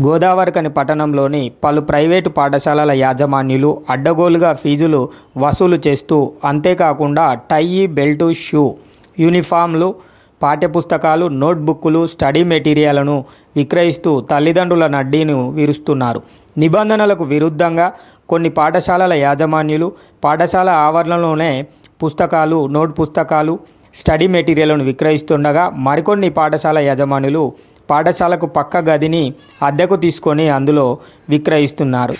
గోదావరిఖని పట్టణంలోని పలు ప్రైవేటు పాఠశాలల యాజమాన్యాలు అడ్డగోలుగా ఫీజులు వసూలు చేస్తూ, అంతేకాకుండా టై, బెల్టు, షూ, యూనిఫామ్లు, పాఠ్యపుస్తకాలు, నోట్బుక్కులు, స్టడీ మెటీరియల్ను విక్రయిస్తూ తల్లిదండ్రుల నడ్డీని విరుస్తున్నారు. నిబంధనలకు విరుద్ధంగా కొన్ని పాఠశాలల యాజమాన్యాలు పాఠశాల ఆవరణలోనే పుస్తకాలు, నోట్ పుస్తకాలు, స్టడీ మెటీరియల్ను విక్రయిస్తుండగా, మరికొన్ని పాఠశాల యాజమాన్యాలు పాఠశాలకు పక్క గదిని అద్దెకు తీసుకొని అందులో విక్రయిస్తున్నారు.